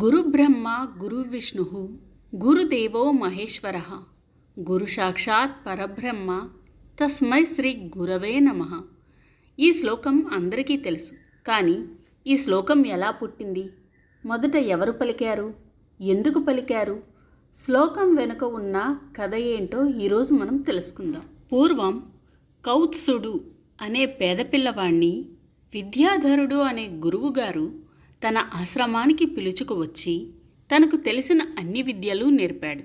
గురుబ్రహ్మ గురుర్విష్ణు గురుదేవో మహేశ్వర గురు సాక్షాత్ పరబ్రహ్మ తస్మై శ్రీ గురవే నమః. ఈ శ్లోకం అందరికీ తెలుసు. కానీ ఈ శ్లోకం ఎలా పుట్టింది? మొదట ఎవరు పలికారు? ఎందుకు పలికారు? శ్లోకం వెనుక ఉన్న కథ ఏంటో ఈరోజు మనం తెలుసుకుందాం. పూర్వం కౌత్సుడు అనే పేద పిల్లవాణ్ణి విద్యాధరుడు అనే గురువుగారు తన ఆశ్రమానికి పిలుచుకు వచ్చి తనకు తెలిసిన అన్ని విద్యలు నేర్పాడు.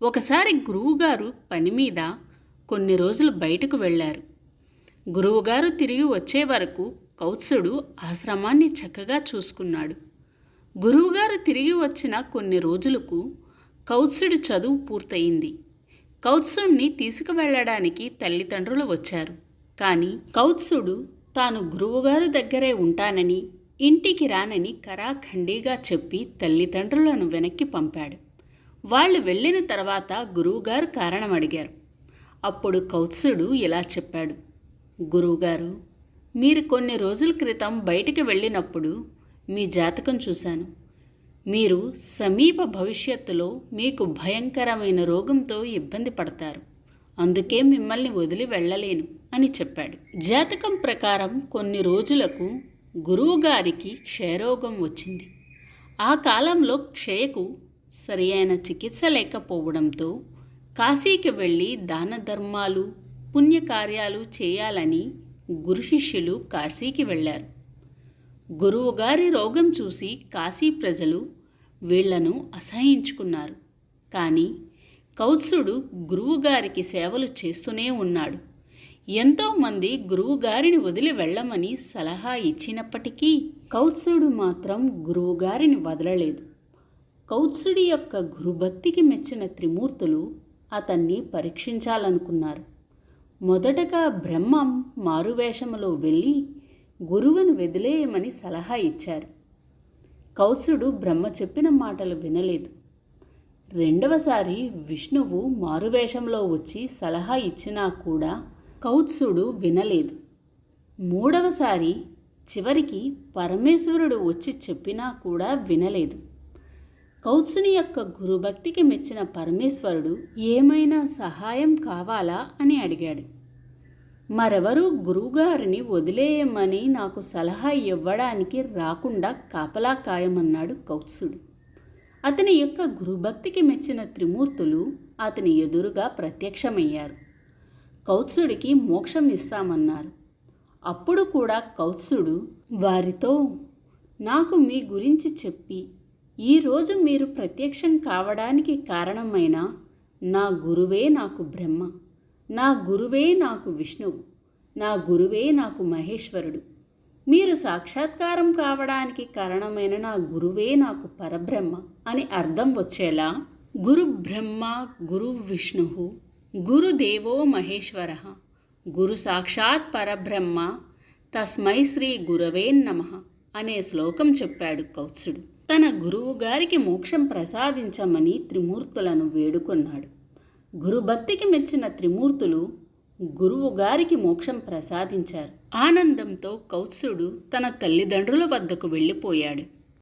ఒకసారి గురువుగారు పని మీద కొన్ని రోజులు బయటకు వెళ్ళారు. గురువుగారు తిరిగి వచ్చే వరకు కౌత్సుడు ఆశ్రమాన్ని చక్కగా చూసుకున్నాడు. గురువుగారు తిరిగి వచ్చిన కొన్ని రోజులకు కౌత్సుడి చదువు పూర్తయింది. కౌత్సుడిని తీసుకువెళ్ళడానికి తల్లిదండ్రులు వచ్చారు. కానీ కౌత్సుడు తాను గురువుగారు దగ్గరే ఉంటానని, ఇంటికి రానని కరాఖండిగా చెప్పి తల్లిదండ్రులను వెనక్కి పంపాడు. వాళ్ళు వెళ్ళిన తర్వాత గురువుగారు కారణం అడిగారు. అప్పుడు కౌత్సుడు ఇలా చెప్పాడు: గురువుగారు, మీరు కొన్ని రోజుల క్రితం బయటికి వెళ్ళినప్పుడు మీ జాతకం చూశాను. మీరు సమీప భవిష్యత్తులో మీకు భయంకరమైన రోగంతో ఇబ్బంది పడతారు. అందుకే మిమ్మల్ని వదిలి వెళ్ళలేను అని చెప్పాడు. జాతకం ప్రకారం కొన్ని రోజులకు గురువుగారికి క్షయరోగం వచ్చింది. ఆ కాలంలో క్షయకు సరి అయిన చికిత్స లేకపోవడంతో కాశీకి వెళ్ళి దాన ధర్మాలు, పుణ్యకార్యాలు చేయాలని గురు శిష్యులు కాశీకి వెళ్ళారు. గురువుగారి రోగం చూసి కాశీ ప్రజలు వీళ్లను అసహించుకున్నారు. కానీ కౌత్సుడు గురువుగారికి సేవలు చేస్తూనే ఉన్నాడు. ఎంతోమంది గురువుగారిని వదిలి వెళ్ళమని సలహా ఇచ్చినప్పటికీ కౌత్సుడు మాత్రం గురువుగారిని వదలలేదు. కౌత్సుడి యొక్క గురుభక్తికి మెచ్చిన త్రిమూర్తులు అతన్ని పరీక్షించాలనుకున్నారు. మొదటగా బ్రహ్మం మారువేషములో వెళ్ళి గురువును వదిలేయమని సలహా ఇచ్చారు. కౌత్సుడు బ్రహ్మ చెప్పిన మాటలు వినలేదు. రెండవసారి విష్ణువు మారువేషంలో వచ్చి సలహా ఇచ్చినా కూడా కౌత్సుడు వినలేదు. మూడవసారి చివరికి పరమేశ్వరుడు వచ్చి చెప్పినా కూడా వినలేదు. కౌత్సుని యొక్క గురుభక్తికి మెచ్చిన పరమేశ్వరుడు ఏమైనా సహాయం కావాలా అని అడిగాడు. మరెవరూ గురువుగారిని వదిలేయమని నాకు సలహా ఇవ్వడానికి రాకుండా కాపలా కాయమన్నాడు కౌత్సుడు. అతని యొక్క గురుభక్తికి మెచ్చిన త్రిమూర్తులు అతని ఎదురుగా ప్రత్యక్షమయ్యారు. కౌత్సుడికి మోక్షం ఇస్తామన్నారు. అప్పుడు కూడా కౌత్సుడు వారితో, నాకు మీ గురించి చెప్పి ఈరోజు మీరు ప్రత్యక్షం కావడానికి కారణమైన నా గురువే నాకు బ్రహ్మ, నా గురువే నాకు విష్ణువు, నా గురువే నాకు మహేశ్వరుడు, మీరు సాక్షాత్కారం కావడానికి కారణమైన నా గురువే నాకు పరబ్రహ్మ అని అర్థం వచ్చేలా గురు బ్రహ్మ గురు విష్ణు గురుదేవో మహేశ్వర గురు సాక్షాత్ పరబ్రహ్మ తస్మై శ్రీ గురవే నమః అనే శ్లోకం చెప్పాడు కౌత్సుడు. తన గురువుగారికి మోక్షం ప్రసాదించమని త్రిమూర్తులను వేడుకొన్నాడు. గురుభక్తికి మెచ్చిన త్రిమూర్తులు గురువుగారికి మోక్షం ప్రసాదించారు. ఆనందంతో కౌత్సుడు తన తల్లిదండ్రుల వద్దకు వెళ్ళిపోయాడు.